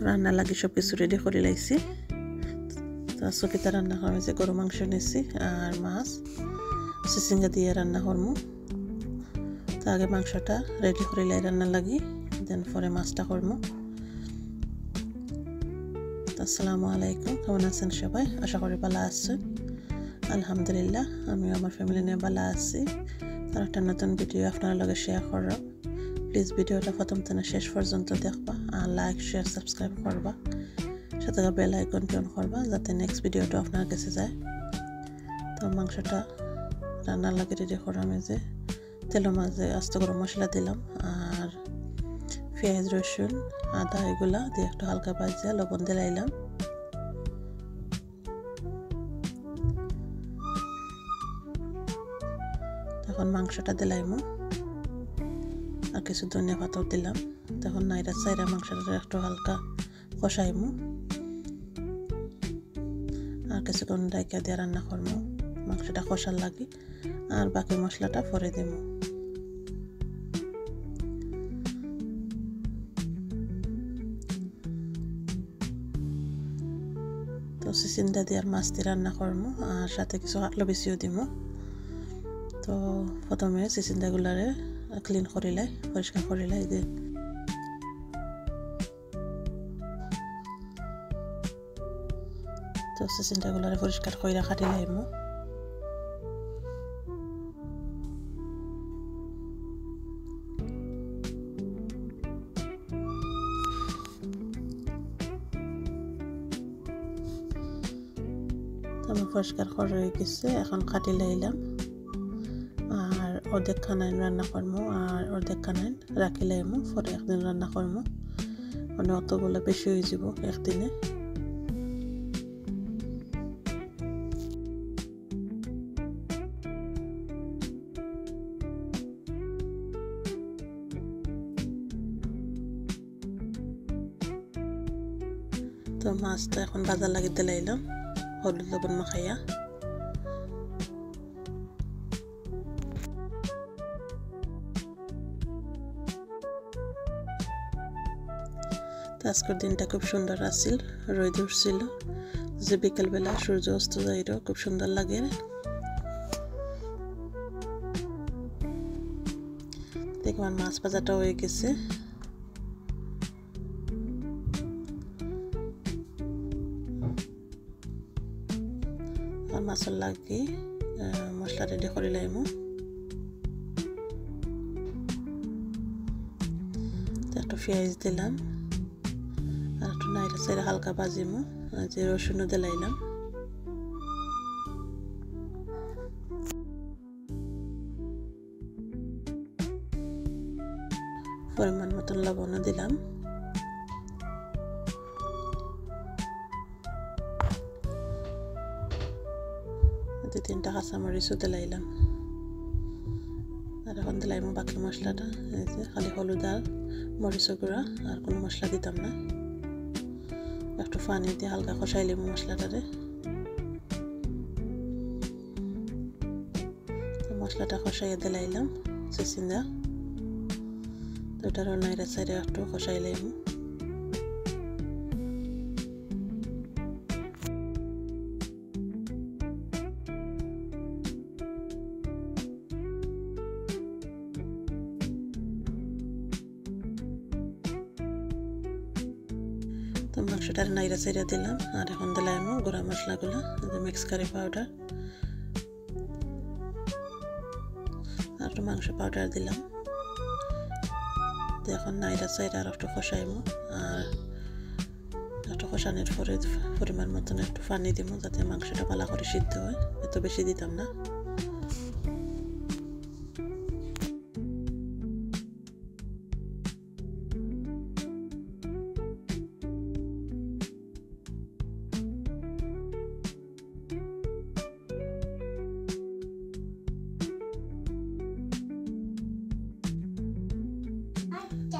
রান্না লাগি সব কিছু রেডি করে লাইছি। তো আজকে রান্না করা হয়েছে গরু মাংস নিয়েছি আর মাছ চিচিঙ্গা দিয়ে রান্না করবো। তো আগে মাংসটা রেডি করে লাই রান্না লাগি, দেন পরে মাছটা করবো। আসসালামু আলাইকুম, কেমন আছেন সবাই? আশা করি ভালো আছেন। আলহামদুলিল্লাহ আমি আমার ফ্যামিলি নিয়ে ভালো আছি। আর একটা নতুন ভিডিও আপনার লগে শেয়ার করব। প্লিজ ভিডিওটা প্রথম থেকে শেষ পর্যন্ত দেখবা আর লাইক শেয়ার সাবস্ক্রাইব করবা, সাথে বেল আইকনটি অন করবা যাতে নেক্সট ভিডিওটা আপনার কাছে যায়। তো মাংসটা রান্নার লাগে রেডি করার মাঝে তেলের মাঝে আস্ত গরম মশলা দিলাম আর পেঁয়াজ রসুন আদা এগুলা দিয়ে একটু হালকা ভাজা লবণ দিলাম। তখন মাংসটা দিলাইমু আর কিছু ধনিয়া পাতা দিলাম। তখন নাইরা চাইরা মাংসটা একটু হালকা কষাইমু আর কিছুক্ষণ ডাইকা দিয়ে রান্না করবো। মাংসটা কষার লাগে আর বাকি মশলাটা পরে দিব। তো চিচিঙ্গা দিয়ে আর মাছ দিয়ে রান্না করবো আর সাথে কিছু আলু বেশিও দিব। তো প্রথমে চিচিঙ্গাগুলারে ক্লিন করিলাই, পরিষ্কার করিলাই দিয়ে তো চিচিঙ্গাগুলারে পরিষ্কার করে কাটি লাইমু। আমার পরিষ্কার করা হয়ে গেছে, এখন কাটি লাইলাম আর অর্ধেক খানাইন রান্না করবো আর অর্ধেক খানাইন রাখি লাইমু, পরে একদিন রান্না করবো। মানে অতগুলো বেশি হয়ে যাব একদিনে। তো মাছটা এখন বাজার লাগিতে লাইলাম হলুদ লবণ মাখাইয়া। আজকের দিনটা খুব সুন্দর আছিল, রোদ উঠছিল যে বিকেলবেলা সূর্য অস্ত যাইল, খুব সুন্দর লাগে। দেখবেন মাছ ভাজাটা হয়ে গেছে। আর মাছের লাগে মশলা রেডি করে লাইমু। একটু পেঁয়াজ দিলাম আর একটু নাইরা চাইরা হালকা ভাজিমু, যে রসুনও দিলাইলাম। পরিমাণ মতন লবণও দিলাম। দু তিনটা কাঁচামরিচও দিলাইলাম আর এখন দিলাইমু বাকি মশলাটা। এই যে খালি হলুদ আর মরিচের গুঁড়া, আর কোনো মশলা দিতাম না। একটু পানি দিয়ে হালকা কষাই লিমু মশলাটারে। মশলাটা কষাইয়া দিলাইলাম চিচিঙ্গা, তো এটারও নাইরা সাইডে একটু কষাই লিমু। তো মাংসটার নাইরা সাইরা দিলাম আর এখন দিলাম গুঁড়া মশলাগুলো, মিক্স কারি পাউডার আর একটু মাংস পাউডার দিলাম। এখন নাইরা সাইরা আর একটু কষাইমু আর একটু কষানোর পরে পরিমাণ মতন একটু পানি দিব যাতে মাংসটা ভালো করে সিদ্ধ হয়, এত বেশি দিতাম না।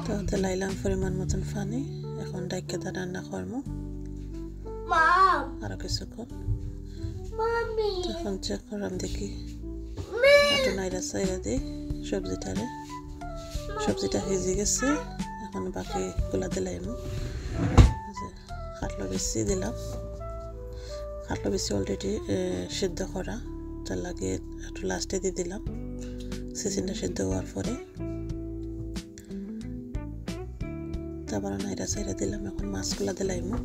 তো দিলাইলাম পরিমাণ মতন পানি, এখন ডাইকে দা রান্না করবো আরো কিছুক্ষণ। এখন চেক করলাম দেখি একটু নাইরা চাইরা দিই সবজিটা হেজে গেছে। এখন বাকিগুলা দিলাইমু, খাটলো বেশি দিলাম খাটলো বেশি অলরেডি সিদ্ধ করা তার লাগে একটু লাস্টে দিয়ে দিলাম সিজনটা সিদ্ধ হওয়ার পরে তারপর নাইরা সাইরা দিলাম এখন মাছগুলা দিলাইমু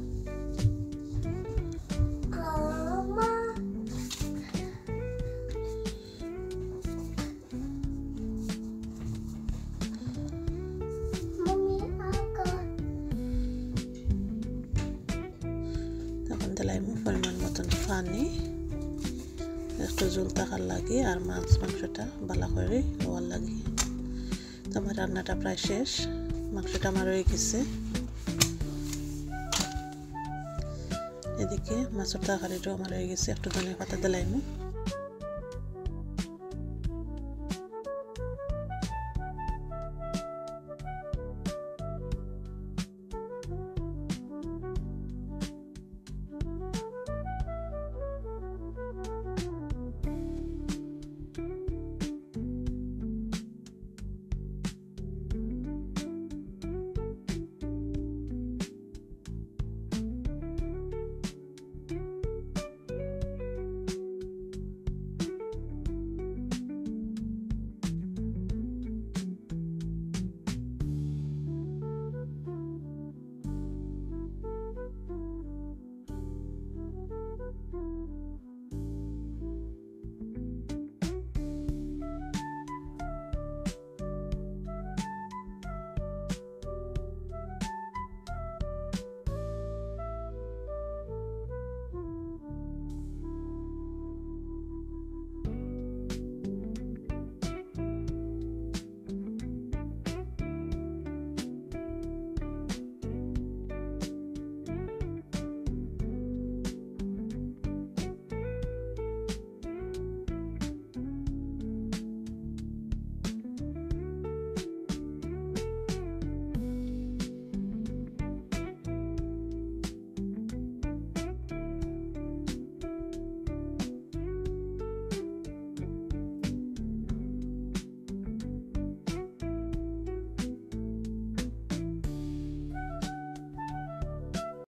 তখন দিলাইমু পরিমাণ মতন পানি একটু ঝোল থাকার লাগে আর মাংসটা ভালো করে হওয়ার লাগে তো আমার রান্নাটা প্রায় শেষ মাংসটা আমার হয়ে গেছে এদিকে মাছের তরকারিটাও আমার হয়ে গেছে একটু ধনিয়া পাতা দিলাইমু